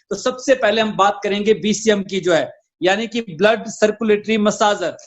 तो सबसे पहले हम बात करेंगे बीसीएम की जो है, यानी कि ब्लड सर्कुलेटरी मसाजर।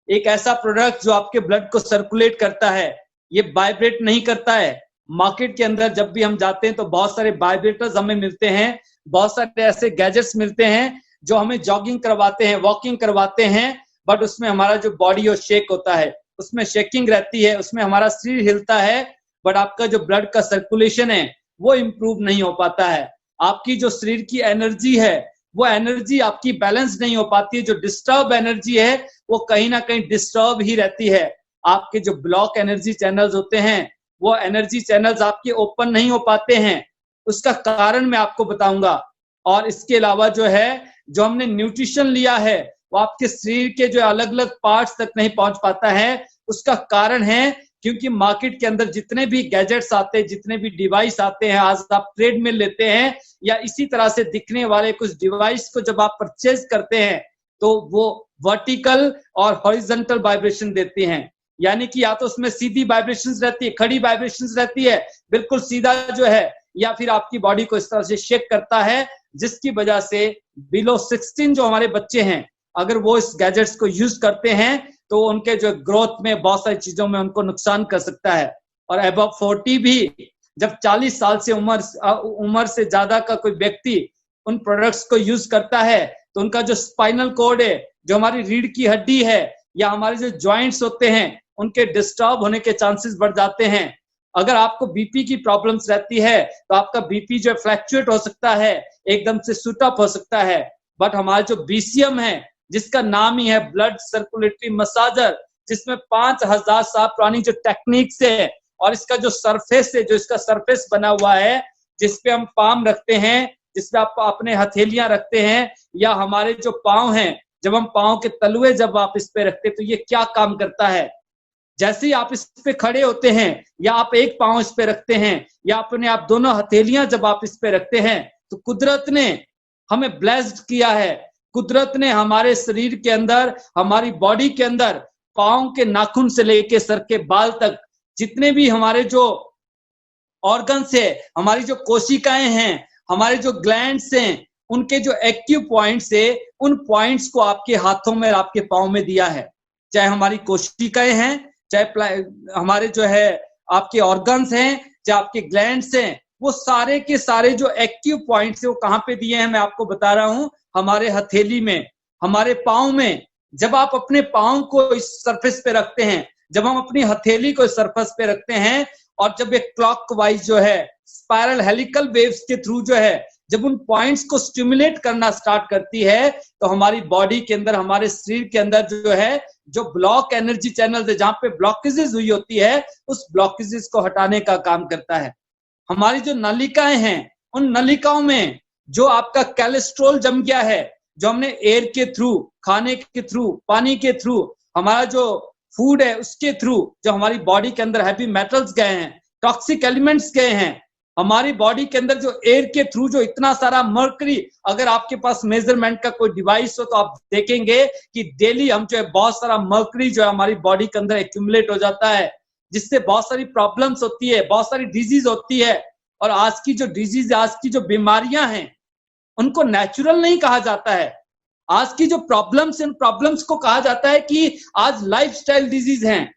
एक ऐसा प्रोडक्ट जो आपके ब्लड को सर्कुलेट करता है, ये वाइब्रेट नहीं करता है। मार्केट के अंदर जब भी हम जाते हैं तो बहुत सारे वाइब्रेटर्स हमें मिलते हैं, बहुत सारे ऐसे गैजेट्स मिलते हैं जो हमें जॉगिंग करवाते हैं, वॉकिंग करवाते हैं, बट उसमें हमारा जो बॉडी और शेक होता है, उसमें शेकिंग रहती है, उसमें हमारा शरीर हिलता है, बट आपका जो ब्लड का सर्कुलेशन है वो इंप्रूव नहीं हो पाता है। आपकी जो शरीर की एनर्जी है वो एनर्जी आपकी बैलेंस नहीं हो पाती है। जो डिस्टर्ब एनर्जी है वो कहीं ना कहीं डिस्टर्ब ही रहती है। आपके जो ब्लॉक एनर्जी चैनल्स होते हैं वो एनर्जी चैनल्स आपके ओपन नहीं हो पाते हैं। उसका कारण मैं आपको बताऊंगा। और इसके अलावा जो है, जो हमने न्यूट्रिशन लिया है वो आपके शरीर के जो अलग अलग पार्ट्स तक नहीं पहुंच पाता है। उसका कारण है क्योंकि मार्केट के अंदर जितने भी गैजेट्स आते हैं, जितने भी डिवाइस आते हैं, आज आप ट्रेडमिल लेते हैं या इसी तरह से दिखने वाले कुछ डिवाइस को जब आप परचेज करते हैं तो वो वर्टिकल और हॉरिजॉन्टल वाइब्रेशन देती हैं। यानी कि या तो उसमें सीधी वाइब्रेशंस रहती है, खड़ी वाइब्रेशंस रहती है, बिल्कुल सीधा जो है, या फिर आपकी बॉडी को इस तरह से शेक करता है, जिसकी वजह से बिलो 16 जो हमारे बच्चे हैं, अगर वो इस गैजेट्स को यूज करते हैं तो उनके जो ग्रोथ में बहुत सारी चीजों में उनको नुकसान कर सकता है। और अबव 40 भी, जब 40 साल से उम्र से ज्यादा का कोई व्यक्ति उन प्रोडक्ट्स को यूज करता है तो उनका जो स्पाइनल कॉर्ड है, जो हमारी रीढ़ की हड्डी है, या हमारे जो जॉइंट्स होते हैं, उनके डिस्टर्ब होने के चांसेस बढ़ जाते हैं। अगर आपको बीपी की प्रॉब्लम्स रहती है तो आपका बीपी जो फ्लैक्चुएट हो सकता है, एकदम से शूट अप हो सकता है। बट हमारा जो बीसीएम है, जिसका नाम ही है ब्लड सर्कुलेटरी मसाजर, जिसमें 5000 साल पुरानी जो टेक्निक्स है, और इसका जो सरफेस है, जो इसका सरफेस बना हुआ है, जिसपे हम पाम रखते हैं, जिसपे आप अपने हथेलियां रखते हैं, या हमारे जो पांव हैं, जब हम पांव के तलुए जब आप इस पे रखते हैं तो ये क्या काम करता है। जैसे ही आप इस पे खड़े होते हैं या आप एक पांव इस पे रखते हैं या अपने आप दोनों हथेलियां जब आप इस पे रखते हैं, तो कुदरत ने हमें ब्लेस्ड किया है। कुदरत ने हमारे शरीर के अंदर, हमारी बॉडी के अंदर, पांव के नाखून से लेके सर के बाल तक जितने भी हमारे जो ऑर्गन्स है, हमारी जो कोशिकाएं हैं, हमारे जो ग्लैंड्स हैं, उनके जो एक्टिव पॉइंट्स है, उन पॉइंट्स को आपके हाथों में, आपके पांव में दिया है। चाहे हमारी कोशिकाएं हैं, चाहे हमारे जो है आपके ऑर्गन्स हैं, चाहे आपके ग्लैंड्स हैं, वो सारे के सारे जो एक्टिव पॉइंट्स है वो कहाँ पे दिए हैं मैं आपको बता रहा हूं, हमारे हथेली में, हमारे पांव में। जब आप अपने पांव को इस सरफेस पे रखते हैं, जब हम अपनी हथेली को इस सरफेस पे रखते हैं, और जब एक क्लॉकवाइज जो है स्पाइरल हेलिकल वेव्स के थ्रू जो है, जब उन पॉइंट्स को स्टिमुलेट करना स्टार्ट करती है, तो हमारी बॉडी के अंदर, हमारे शरीर के अंदर जो है, जो ब्लॉक एनर्जी चैनल है, जहां पे ब्लॉकेजेस हुई होती है, उस ब्लॉकेजेस को हटाने का काम करता है। हमारी जो नलिकाएं हैं, उन नलिकाओं में जो आपका कोलेस्ट्रॉल जम गया है, जो हमने एयर के थ्रू, खाने के थ्रू, पानी के थ्रू, हमारा जो फूड है उसके थ्रू, जो हमारी बॉडी के अंदर हैवी मेटल्स गए हैं, टॉक्सिक एलिमेंट्स गए हैं, हमारी बॉडी के अंदर जो एयर के थ्रू जो इतना सारा मर्करी, अगर आपके पास मेजरमेंट का कोई डिवाइस हो तो आप देखेंगे कि डेली हम जो है बहुत सारा मर्करी जो है हमारी बॉडी के अंदर एक्यूमुलेट हो जाता है, जिससे बहुत सारी प्रॉब्लम्स होती है, बहुत सारी डिजीज होती है। और आज की जो डिजीज, आज की जो बीमारियां हैं, उनको नेचुरल नहीं कहा जाता है। आज की जो प्रॉब्लम्स, इन प्रॉब्लम्स को कहा जाता है कि आज लाइफस्टाइल डिजीज हैं।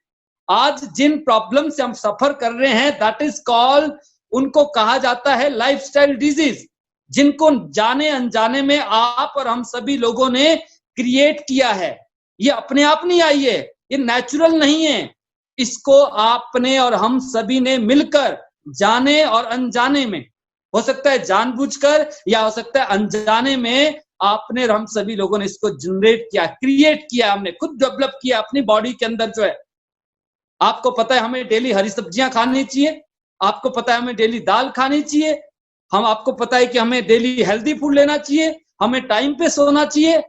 आज जिन प्रॉब्लम से हम सफर कर रहे हैं, दैट इज कॉल्ड, उनको कहा जाता है लाइफस्टाइल डिजीज, जिनको जाने अनजाने में आप और हम सभी लोगों ने क्रिएट किया है। ये अपने आप नहीं आई है, ये नेचुरल नहीं है। इसको आपने और हम सभी ने मिलकर, जाने और अनजाने में, हो सकता है जानबूझकर या हो सकता है अनजाने में, आपने और हम सभी लोगों ने इसको जनरेट किया, क्रिएट किया, हमने खुद डेवलप किया अपनी बॉडी के अंदर जो है। आपको पता है हमें डेली हरी सब्जियां खानी चाहिए, आपको पता है हमें डेली दाल खानी चाहिए, आपको पता है कि हमें डेली हेल्दी फूड लेना चाहिए, हमें टाइम पे सोना चाहिए।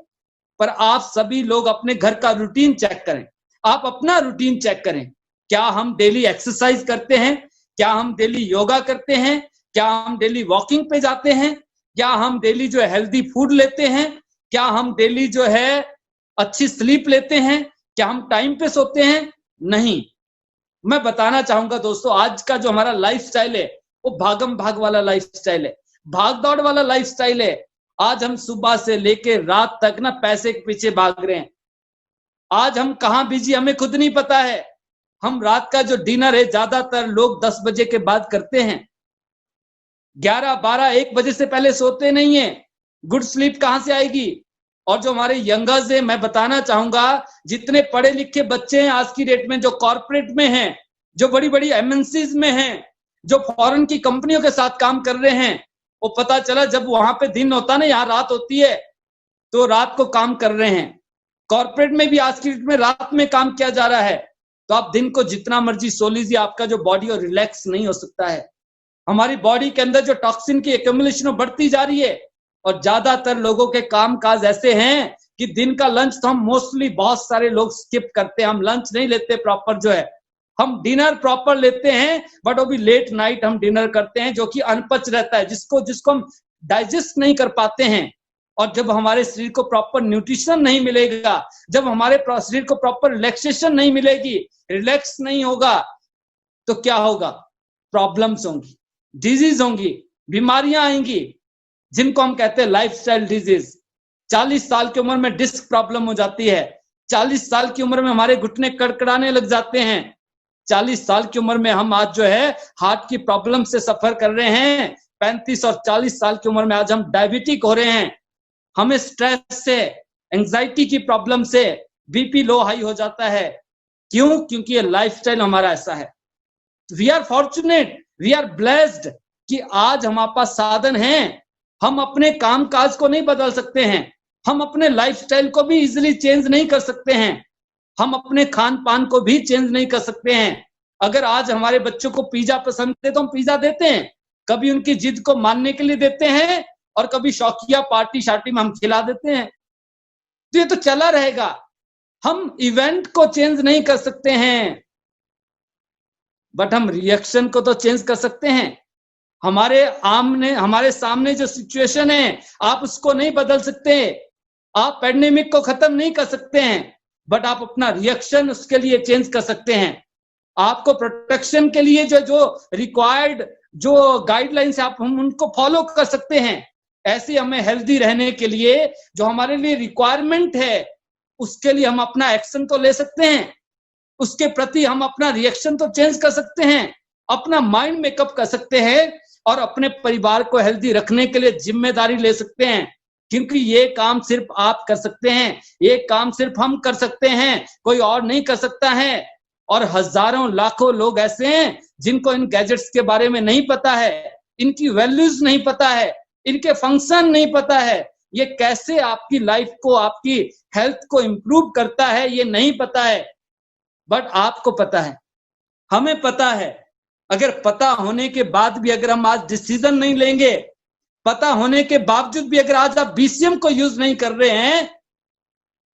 पर आप सभी लोग अपने घर का रूटीन चेक करें, आप अपना रूटीन चेक करें। क्या हम डेली एक्सरसाइज करते हैं? क्या हम डेली योगा करते हैं? क्या हम डेली वॉकिंग पे जाते हैं? क्या हम डेली जो है हेल्दी फूड लेते हैं? क्या हम डेली जो है अच्छी स्लीप लेते हैं? क्या हम टाइम पे सोते हैं? नहीं। मैं बताना चाहूंगा दोस्तों, आज का जो हमारा लाइफस्टाइल है वो भागम भाग वाला लाइफस्टाइल है। भाग दौड़ वाला लाइफस्टाइल है। आज हम सुबह से लेके रात तक ना पैसे के पीछे भाग रहे हैं। आज हम कहाँ बिजी हमें खुद नहीं पता है। हम रात का जो डिनर है ज्यादातर लोग 10 बजे के बाद करते हैं, 11, 12, 1 बजे से पहले सोते नहीं है। गुड स्लीप कहां से आएगी? और जो हमारे यंगर्स है, मैं बताना चाहूंगा, जितने पढ़े लिखे बच्चे हैं आज की डेट में, जो कॉर्पोरेट में हैं, जो बड़ी बड़ी एमएनसीज में हैं, जो फॉरेन की कंपनियों के साथ काम कर रहे हैं, वो पता चला जब वहां पे दिन होता ना, यहाँ रात होती है, तो रात को काम कर रहे हैं। कॉर्पोरेट में भी आज की डेट में रात में काम किया जा रहा है। तो आप दिन को जितना मर्जी सो लीजिए, आपका जो बॉडी और रिलैक्स नहीं हो सकता है। हमारी बॉडी के अंदर जो टॉक्सिन की एक्यूमुलेशन बढ़ती जा रही है। और ज्यादातर लोगों के काम काज ऐसे हैं कि दिन का लंच तो हम मोस्टली बहुत सारे लोग स्किप करते हैं। हम लंच नहीं लेते प्रॉपर, जो है हम डिनर प्रॉपर लेते हैं, बट वो भी लेट नाइट हम डिनर करते हैं, जो कि अनपच रहता है, जिसको हम डाइजेस्ट नहीं कर पाते हैं। और जब हमारे शरीर को प्रॉपर न्यूट्रिशन नहीं मिलेगा, जब हमारे शरीर को प्रॉपर रिलैक्सेशन नहीं मिलेगी, रिलैक्स नहीं होगा, तो क्या होगा? प्रॉब्लम्स होंगी, डिजीज होंगी, बीमारियां आएंगी, जिनको हम कहते हैं लाइफस्टाइल डिजीज। 40 साल की उम्र में डिस्क प्रॉब्लम हो जाती है। 40 साल की उम्र में हमारे घुटने कड़कड़ाने लग जाते हैं। 40 साल की उम्र में हम आज जो है हार्ट की प्रॉब्लम से सफर कर रहे हैं। 35 और 40 साल की उम्र में आज हम डायबिटिक हो रहे हैं। हमें स्ट्रेस से, एंजाइटी की प्रॉब्लम से बीपी लो हाई हो जाता है। क्यों? क्योंकि ये लाइफस्टाइल हमारा ऐसा है। We are fortunate, we are blessed कि आज हमारे पास साधन हैं। हम अपने काम काज को नहीं बदल सकते हैं, हम अपने लाइफस्टाइल को भी इजीली चेंज नहीं कर सकते हैं, हम अपने खान पान को भी चेंज नहीं कर सकते हैं। अगर आज हमारे बच्चों को पिज्जा पसंद है तो हम पिज्जा देते हैं, कभी उनकी जिद को मानने के लिए देते हैं, और कभी शौकिया पार्टी शार्टी में हम खिला देते हैं। तो ये तो चला रहेगा। हम इवेंट को चेंज नहीं कर सकते हैं, बट हम रिएक्शन को तो चेंज कर सकते हैं। हमारे सामने जो सिचुएशन है, आप उसको नहीं बदल सकते। आप पैंडेमिक को खत्म नहीं कर सकते हैं, बट आप अपना रिएक्शन उसके लिए चेंज कर सकते हैं। आपको प्रोटेक्शन के लिए जो रिक्वायर्ड जो गाइडलाइंस आप हम उनको फॉलो कर सकते हैं। ऐसे हमें हेल्दी रहने के लिए जो हमारे लिए रिक्वायरमेंट है, उसके लिए हम अपना एक्शन तो ले सकते हैं, उसके प्रति हम अपना रिएक्शन तो चेंज कर सकते हैं, अपना माइंड मेकअप कर सकते हैं, और अपने परिवार को हेल्दी रखने के लिए जिम्मेदारी ले सकते हैं। क्योंकि ये काम सिर्फ आप कर सकते हैं, ये काम सिर्फ हम कर सकते हैं, कोई और नहीं कर सकता है। और हजारों लाखों लोग ऐसे हैं जिनको इन गैजेट्स के बारे में नहीं पता है, इनकी वैल्यूज नहीं पता है, इनके फंक्शन नहीं पता है, ये कैसे आपकी लाइफ को, आपकी हेल्थ को इंप्रूव करता है, ये नहीं पता है। बट आपको पता है, हमें पता है। अगर पता होने के बाद भी अगर हम आज डिसीजन नहीं लेंगे, पता होने के बावजूद भी अगर आज आप बीसीएम को यूज नहीं कर रहे हैं,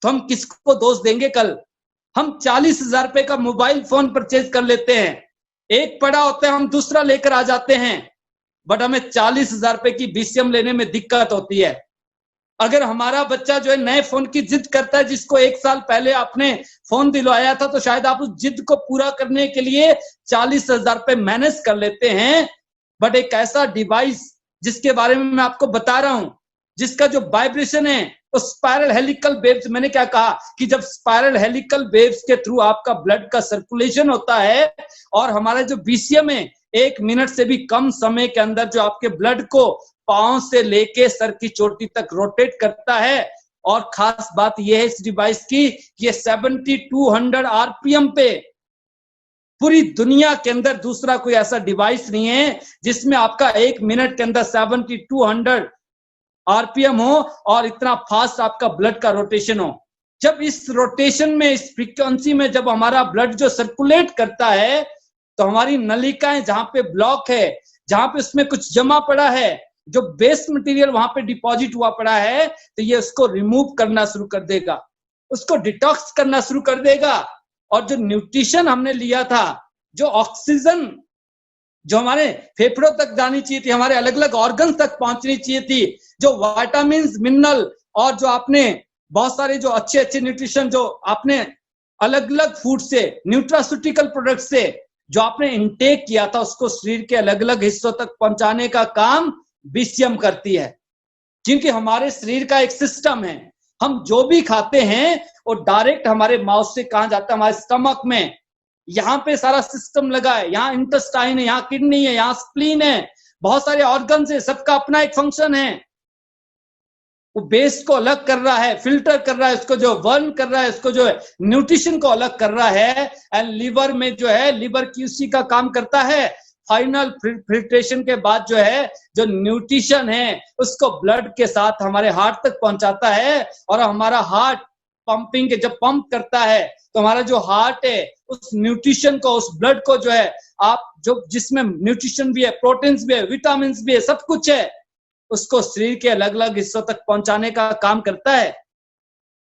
तो हम किसको दोष देंगे? कल हम 40,000 रुपए का मोबाइल फोन परचेज कर लेते हैं, एक पड़ा होता है, हम दूसरा लेकर आ जाते हैं, बट हमें 40,000 रुपए की बीसीएम लेने में दिक्कत होती है। अगर हमारा बच्चा जो है नए फोन की जिद करता है, जिसको 1 साल पहले आपने फोन दिलवाया था, तो शायद आप उस जिद को पूरा करने के लिए 40,000 रुपए मैनेज कर लेते हैं। बट एक ऐसा डिवाइस जिसके बारे में मैं आपको बता रहा हूं, जिसका जो वाइब्रेशन है तो स्पाइरल हेलिकल वेव्स, मैंने क्या कहा कि जब स्पाइरल हेलिकल वेव्स के थ्रू आपका ब्लड का सर्कुलेशन होता है, और हमारा जो बीसीएम है 1 मिनट से भी कम समय के अंदर जो आपके ब्लड को पांव से लेके सर की चोटी तक रोटेट करता है। और खास बात यह है इस डिवाइस की, ये 7200 आरपीएम पे, पूरी दुनिया के अंदर दूसरा कोई ऐसा डिवाइस नहीं है जिसमें आपका 1 मिनट के अंदर 7200 आरपीएम हो और इतना फास्ट आपका ब्लड का रोटेशन हो। जब इस रोटेशन में, इस फ्रीक्वेंसी में जब हमारा ब्लड जो सर्कुलेट करता है, तो हमारी नलिकाएं जहां पे ब्लॉक है, जहां पे उसमें कुछ जमा पड़ा है, जो वेस्ट मटेरियल वहां पे डिपॉजिट हुआ पड़ा है, तो ये उसको रिमूव करना शुरू कर देगा, उसको डिटॉक्स करना शुरू कर देगा। और जो न्यूट्रिशन हमने लिया था, जो ऑक्सीजन जो हमारे फेफड़ों तक जानी चाहिए थी, हमारे अलग अलग ऑर्गन तक पहुंचनी चाहिए थी, जो विटामिन, मिनरल और जो आपने बहुत सारे जो अच्छे अच्छे न्यूट्रिशन जो आपने अलग अलग फूड से, न्यूट्रास्यूटिकल प्रोडक्ट से जो आपने इनटेक किया था, उसको शरीर के अलग अलग हिस्सों तक पहुंचाने का काम बीसीएम करती है, क्योंकि हमारे शरीर का एक सिस्टम है, हम जो भी खाते हैं वो डायरेक्ट हमारे माउथ से कहां जाता है, हमारे स्टमक में। यहाँ पे सारा सिस्टम लगा है, यहाँ इंटेस्टाइन है, यहाँ किडनी है, यहाँ स्प्लीन है, बहुत सारे ऑर्गन्स है, सबका अपना एक फंक्शन है। वो बेस को अलग कर रहा है, फिल्टर कर रहा है, उसको जो बर्न कर रहा है, उसको जो है न्यूट्रिशन को अलग कर रहा है। एंड लिवर में जो है, लिवर क्यूसी का काम करता है, फाइनल फिल्ट्रेशन के बाद जो है जो न्यूट्रिशन है उसको ब्लड के साथ हमारे हार्ट तक पहुंचाता है। और हमारा हार्ट पंपिंग के जब पंप करता है तो हमारा जो हार्ट है उस न्यूट्रिशन को, उस ब्लड को जो है आप जो जिसमें न्यूट्रिशन भी है, प्रोटीन्स भी है, विटामिन भी है, सब कुछ है, उसको शरीर के अलग अलग हिस्सों तक पहुंचाने का काम करता है।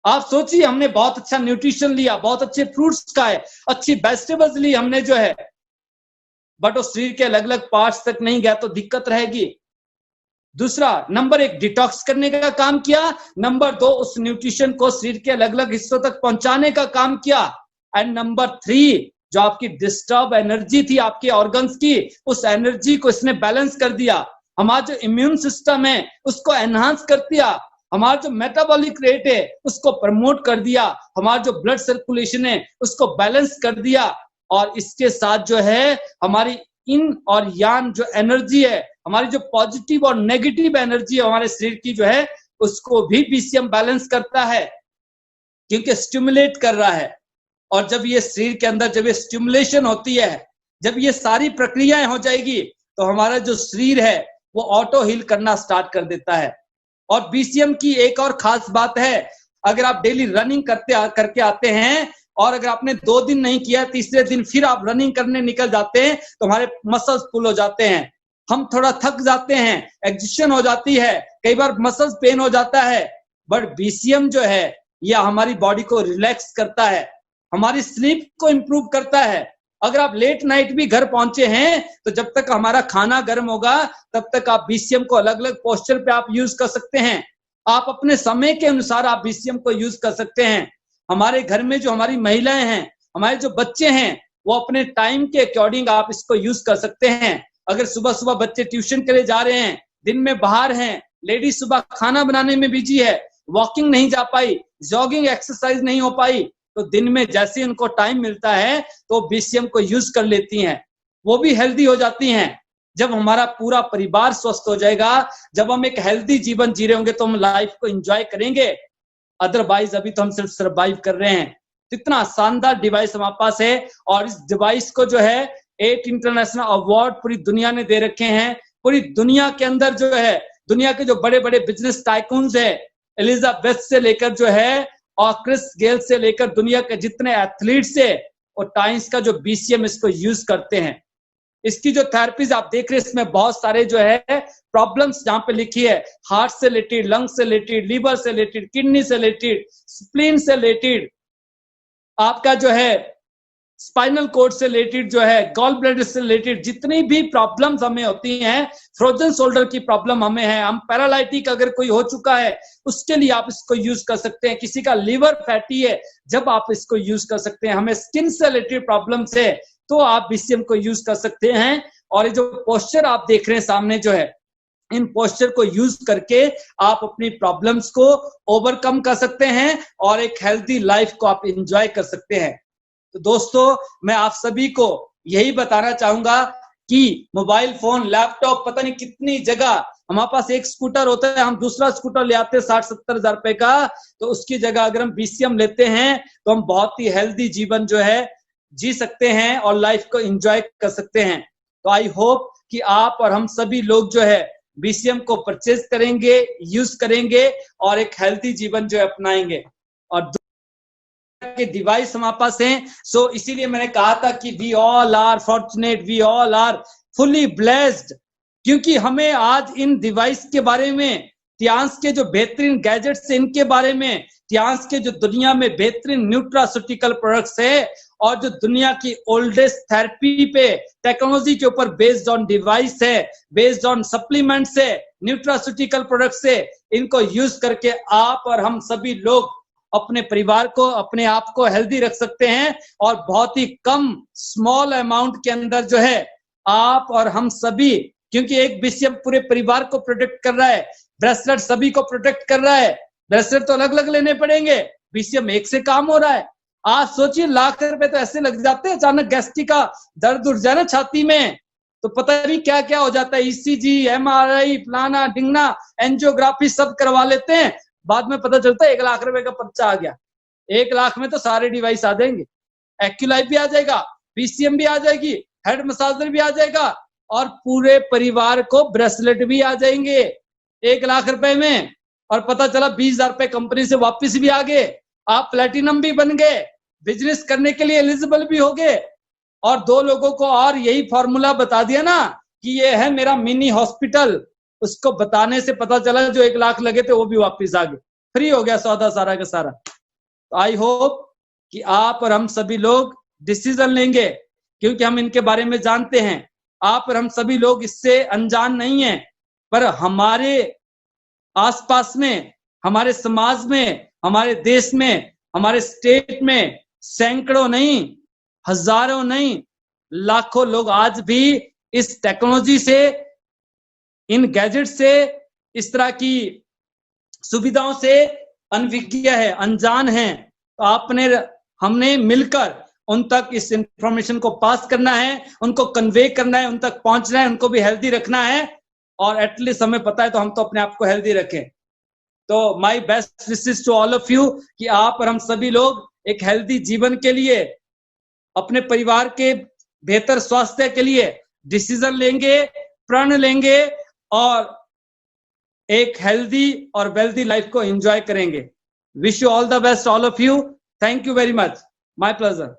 आप सोचिए, हमने बहुत अच्छा न्यूट्रिशन लिया, बहुत अच्छे फ्रूट्स खाए, अच्छी वेजिटेबल्स ली हमने जो है, बट वो शरीर के अलग अलग पार्ट्स तक नहीं गया तो दिक्कत रहेगी। दूसरा, नंबर 1 डिटॉक्स करने का काम किया, नंबर 2 उस न्यूट्रिशन को शरीर के अलग अलग हिस्सों तक पहुंचाने का काम किया, एंड नंबर 3 जो आपकी डिस्टर्ब एनर्जी थी आपके ऑर्गन्स की, उस एनर्जी को इसने बैलेंस कर दिया। हमारा जो इम्यून सिस्टम है उसको एनहांस कर दिया, हमारा जो मेटाबॉलिक रेट है उसको प्रमोट कर दिया, हमारा जो ब्लड सर्कुलेशन है उसको बैलेंस कर दिया। और इसके साथ जो है हमारी इन और यान जो एनर्जी है, हमारी जो पॉजिटिव और नेगेटिव एनर्जी है हमारे शरीर की जो है, उसको भी बीसीएम बैलेंस करता है, क्योंकि स्टिमुलेट कर रहा है। और जब ये शरीर के अंदर जब ये स्टिमुलेशन होती है, जब ये सारी प्रक्रियाएं हो जाएगी, तो हमारा जो शरीर है वो ऑटो हील करना स्टार्ट कर देता है। और बीसीएम की एक और खास बात है, अगर आप डेली रनिंग करके आते हैं और अगर आपने 2 दिन नहीं किया, तीसरे दिन फिर आप रनिंग करने निकल जाते हैं, तो हमारे मसल्स फुल हो जाते हैं, हम थोड़ा थक जाते हैं, एग्जिशन हो जाती है, कई बार मसल्स पेन हो जाता है। बट बीसीएम जो है यह हमारी बॉडी को रिलैक्स करता है, हमारी स्लीप को इंप्रूव करता है। अगर आप लेट नाइट भी घर पहुंचे हैं तो जब तक हमारा खाना गर्म होगा तब तक आप बीसीएम को अलग अलग पोस्चर पे आप यूज कर सकते हैं। आप अपने समय के अनुसार आप बीसीएम को यूज कर सकते हैं। हमारे घर में जो हमारी महिलाएं हैं, हमारे जो बच्चे हैं, वो अपने टाइम के अकॉर्डिंग आप इसको यूज कर सकते हैं। अगर सुबह सुबह बच्चे ट्यूशन के लिए जा रहे हैं, दिन में बाहर हैं, लेडीज सुबह खाना बनाने में बिजी है, वॉकिंग नहीं जा पाई, जॉगिंग एक्सरसाइज नहीं हो पाई, तो दिन में जैसे उनको टाइम मिलता है तो बीसीएम को यूज कर लेती हैं, वो भी हेल्दी हो जाती हैं। जब हमारा पूरा परिवार स्वस्थ हो जाएगा, जब हम एक हेल्दी जीवन जी रहे होंगे तो हम लाइफ को एंजॉय करेंगे। अदरवाइज अभी तो हम सिर्फ सर्वाइव कर रहे हैं। इतना शानदार डिवाइस हमारे पास है, और इस डिवाइस को जो है 8 इंटरनेशनल अवार्ड पूरी दुनिया ने दे रखे हैं। पूरी दुनिया के अंदर जो है, दुनिया के जो बड़े बड़े बिजनेस टाइकून्स है, एलिजाबेथ से लेकर जो है और क्रिस गेल से लेकर दुनिया के जितने एथलीट्स है, और टाइम्स का जो बीसीएम इसको यूज करते हैं। इसकी जो थेरेपीज आप देख रहे हैं, इसमें बहुत सारे जो है प्रॉब्लम्स जहां पे लिखी है, हार्ट से रिलेटेड, लंग्स से रिलेटेड, लिवर से रिलेटेड, किडनी से रिलेटेड, स्प्लीन से रिलेटेड, आपका जो है स्पाइनल कोड से रिलेटेड जो है, गॉल ब्लैडर से रिलेटेड, जितनी भी प्रॉब्लम्स हमें होती हैं, फ्रोजन शोल्डर की प्रॉब्लम हमें है, हम पैरालाइटिक अगर कोई हो चुका है उसके लिए आप इसको यूज कर सकते हैं। किसी का लिवर फैटी है, जब आप इसको यूज कर सकते हैं। हमें स्किन से रिलेटेड प्रॉब्लम्स है तो आप बीसीएम को यूज कर सकते हैं। और ये जो पोस्चर आप देख रहे हैं सामने जो है, इन पोस्चर को यूज करके आप अपनी प्रॉब्लम्स को ओवरकम कर सकते हैं और एक हेल्दी लाइफ को आप एंजॉय कर सकते हैं। तो दोस्तों, मैं आप सभी को यही बताना चाहूंगा कि मोबाइल फोन, लैपटॉप, पता नहीं कितनी जगह हमारे पास एक स्कूटर होता है, हम दूसरा स्कूटर ले आते हैं 60-70 हजार रुपए का, तो उसकी जगह अगर हम बीसीएम लेते हैं तो हम बहुत ही हेल्दी जीवन जो है जी सकते हैं और लाइफ को एंजॉय कर सकते हैं। तो आई होप कि आप और हम सभी लोग जो है बीसीएम को परचेज करेंगे, यूज करेंगे और एक हेल्दी जीवन जो है अपनाएंगे। और के डिवाइस हमारे पास हैं, सो इसीलिए मैंने कहा था कि we all are fortunate, we all are fully blessed, क्योंकि हमें आज इन डिवाइस के बारे में, टियांस के जो बेहतरीन गैजेट्स हैं इनके बारे में, टियांस के जो दुनिया में बेहतरीन न्यूट्रास्यूटिकल प्रोडक्ट्स है और जो दुनिया की ओल्डेस्ट थेरेपी पे टेक्नोलॉजी के ऊपर बेस्ड ऑन डिवाइस है, बेस्ड ऑन सप्लीमेंट्स है, न्यूट्रास्यूटिकल प्रोडक्ट्स है, इनको यूज करके आप और हम सभी लोग अपने परिवार को, अपने आप को हेल्दी रख सकते हैं। और बहुत ही कम स्मॉल अमाउंट के अंदर जो है आप और हम सभी क्योंकि एक BCM पूरे परिवार को प्रोटेक्ट कर रहा है, ब्रेसलेट सभी को प्रोटेक्ट कर रहा है। ब्रेसलेट तो अलग अलग लेने पड़ेंगे, BCM एक से काम हो रहा है। आज सोचिए लाख रुपए तो ऐसे लग जाते हैं, अचानक गैस्ट्रिक का दर्द उठ जाए ना छाती में तो पता नहीं क्या क्या हो जाता है, ECG, MRI, फलाना ढिंगना, एंजियोग्राफी सब करवा लेते हैं, बाद में पता चलता है 1 लाख रुपए का पर्चा आ गया। 1 लाख में तो सारे डिवाइस आ जाएंगे, एक्यूलाइफ भी आ जाएगा, BCM भी आ जाएगी, हेड मसाजर भी आ जाएगा और पूरे परिवार को ब्रेसलेट भी आ जाएंगे 1 लाख रुपए में। और पता चला 20,000 रुपए कंपनी से वापस भी आ गए, आप प्लेटिनम भी बन गए, बिजनेस करने के लिए एलिजिबल भी हो गए। और 2 लोगों को और यही फॉर्मूला बता दिया ना कि ये है मेरा मिनी हॉस्पिटल, उसको बताने से पता चला जो 1 लाख लगे थे वो भी वापस आ गए, फ्री हो गया सौदा सारा का सारा। तो आई होप कि आप और हम सभी लोग डिसीजन लेंगे, क्योंकि हम इनके बारे में जानते हैं। आप और हम सभी लोग इससे अनजान नहीं हैं, पर हमारे आसपास में, हमारे समाज में, हमारे देश में, हमारे स्टेट में सैकड़ों नहीं, हजारों नहीं, लाखों लोग आज भी इस टेक्नोलॉजी से, इन गैजेट से, इस तरह की सुविधाओं से अनभिज्ञ है, अनजान है। तो हमने मिलकर उन तक इस इंफॉर्मेशन को पास करना है, उनको कन्वे करना है, उन तक पहुंचना है, उनको भी हेल्दी रखना है। और एटलीस्ट हमें पता है तो हम तो अपने आप को हेल्दी रखें। तो my best wishes to all of you कि आप और हम सभी लोग एक हेल्दी जीवन के लिए, अपने परिवार के बेहतर स्वास्थ्य के लिए डिसीजन लेंगे, प्रण लेंगे और एक हेल्दी और वेल्दी लाइफ को एंजॉय करेंगे। Wish you all the best all of you. Thank you very much, my pleasure.